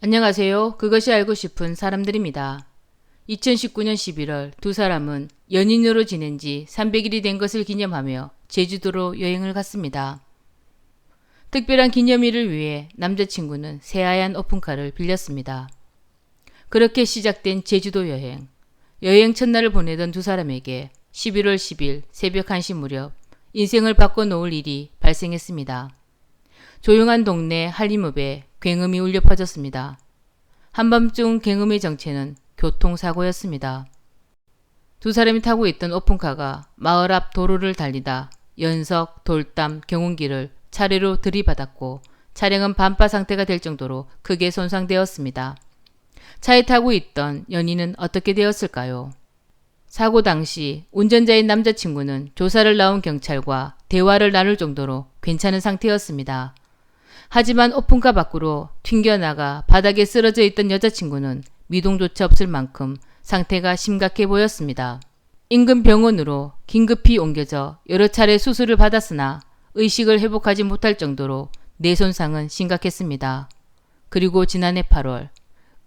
안녕하세요. 그것이 알고 싶은 사람들입니다. 2019년 11월 두 사람은 연인으로 지낸 지 300일이 된 것을 기념하며 제주도로 여행을 갔습니다. 특별한 기념일을 위해 남자친구는 새하얀 오픈카를 빌렸습니다. 그렇게 시작된 제주도 여행. 여행 첫날을 보내던 두 사람에게 11월 10일 새벽 1시 무렵 인생을 바꿔놓을 일이 발생했습니다. 조용한 동네 한림읍에 굉음이 울려 퍼졌습니다. 한밤중 굉음의 정체는 교통사고였습니다. 두 사람이 타고 있던 오픈카가 마을 앞 도로를 달리다 연석, 돌담, 경운기를 차례로 들이받았고 차량은 반파 상태가 될 정도로 크게 손상되었습니다. 차에 타고 있던 연인은 어떻게 되었을까요? 사고 당시 운전자인 남자친구는 조사를 나온 경찰과 대화를 나눌 정도로 괜찮은 상태였습니다. 하지만 오픈카 밖으로 튕겨나가 바닥에 쓰러져 있던 여자친구는 미동조차 없을 만큼 상태가 심각해 보였습니다. 인근 병원으로 긴급히 옮겨져 여러 차례 수술을 받았으나 의식을 회복하지 못할 정도로 뇌 손상은 심각했습니다. 그리고 지난해 8월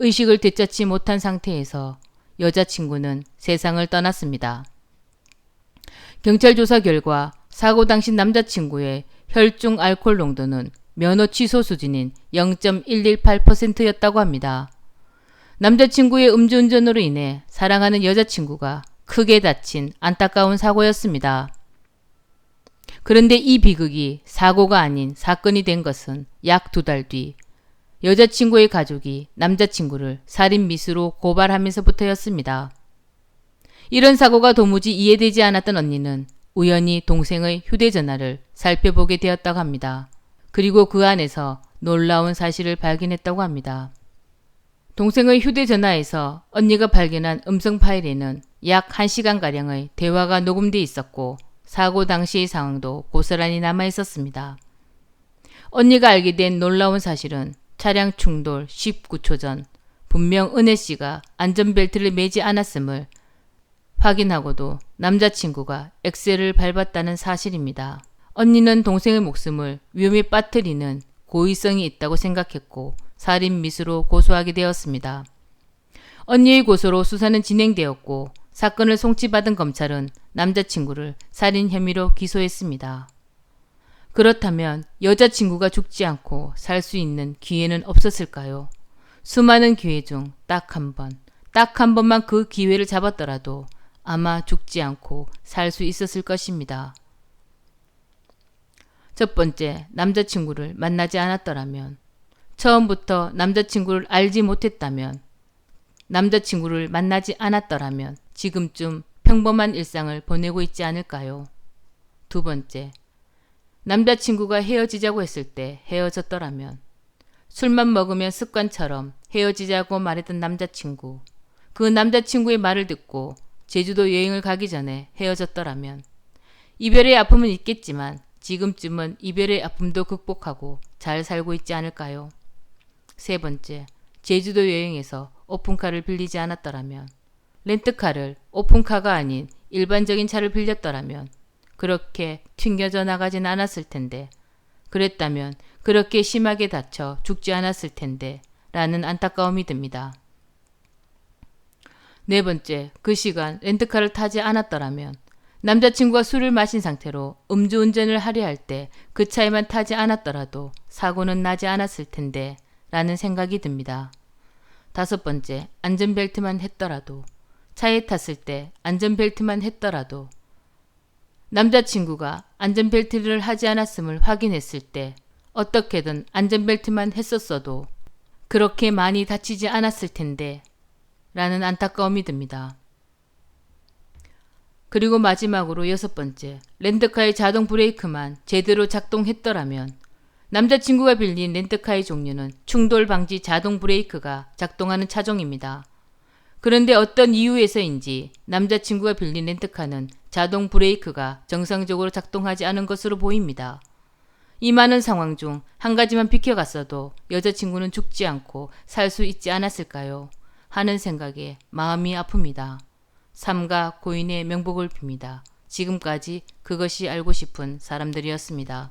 의식을 되찾지 못한 상태에서 여자친구는 세상을 떠났습니다. 경찰 조사 결과 사고 당시 남자친구의 혈중 알코올 농도는 면허 취소 수준인 0.118%였다고 합니다. 남자친구의 음주운전으로 인해 사랑하는 여자친구가 크게 다친 안타까운 사고였습니다. 그런데 이 비극이 사고가 아닌 사건이 된 것은 약 2달 뒤 여자친구의 가족이 남자친구를 살인미수로 고발하면서부터였습니다. 이런 사고가 도무지 이해되지 않았던 언니는 우연히 동생의 휴대전화를 살펴보게 되었다고 합니다. 그리고 그 안에서 놀라운 사실을 발견했다고 합니다. 동생의 휴대전화에서 언니가 발견한 음성 파일에는 약 1시간가량의 대화가 녹음돼 있었고 사고 당시의 상황도 고스란히 남아 있었습니다. 언니가 알게 된 놀라운 사실은 차량 충돌 19초 전 분명 은혜씨가 안전벨트를 매지 않았음을 확인하고도 남자친구가 엑셀을 밟았다는 사실입니다. 언니는 동생의 목숨을 위험에 빠뜨리는 고의성이 있다고 생각했고 살인미수로 고소하게 되었습니다. 언니의 고소로 수사는 진행되었고 사건을 송치받은 검찰은 남자친구를 살인 혐의로 기소했습니다. 그렇다면 여자친구가 죽지 않고 살 수 있는 기회는 없었을까요? 수많은 기회 중 딱 한 번만 그 기회를 잡았더라도 아마 죽지 않고 살 수 있었을 것입니다. 첫 번째, 남자친구를 만나지 않았더라면, 처음부터 남자친구를 알지 못했다면, 남자친구를 만나지 않았더라면 지금쯤 평범한 일상을 보내고 있지 않을까요? 두 번째, 남자친구가 헤어지자고 했을 때 헤어졌더라면, 술만 먹으면 습관처럼 헤어지자고 말했던 남자친구, 그 남자친구의 말을 듣고 제주도 여행을 가기 전에 헤어졌더라면, 이별의 아픔은 있겠지만 지금쯤은 이별의 아픔도 극복하고 잘 살고 있지 않을까요? 세 번째, 제주도 여행에서 오픈카를 빌리지 않았더라면, 렌트카를 오픈카가 아닌 일반적인 차를 빌렸더라면 그렇게 튕겨져 나가진 않았을 텐데, 그랬다면 그렇게 심하게 다쳐 죽지 않았을 텐데 라는 안타까움이 듭니다. 네 번째, 그 시간 렌트카를 타지 않았더라면 남자친구가 술을 마신 상태로 음주운전을 하려 할 때 그 차에만 타지 않았더라도 사고는 나지 않았을 텐데 라는 생각이 듭니다. 다섯 번째, 안전벨트만 했더라도, 차에 탔을 때 안전벨트만 했더라도, 남자친구가 안전벨트를 하지 않았음을 확인했을 때 어떻게든 안전벨트만 했었어도 그렇게 많이 다치지 않았을 텐데 라는 안타까움이 듭니다. 그리고 마지막으로 여섯 번째, 렌트카의 자동 브레이크만 제대로 작동했더라면, 남자친구가 빌린 렌트카의 종류는 충돌 방지 자동 브레이크가 작동하는 차종입니다. 그런데 어떤 이유에서인지 남자친구가 빌린 렌트카는 자동 브레이크가 정상적으로 작동하지 않은 것으로 보입니다. 이 많은 상황 중 한 가지만 비켜갔어도 여자친구는 죽지 않고 살 수 있지 않았을까요? 하는 생각에 마음이 아픕니다. 삼가 고인의 명복을 빕니다. 지금까지 그것이 알고 싶은 사람들이었습니다.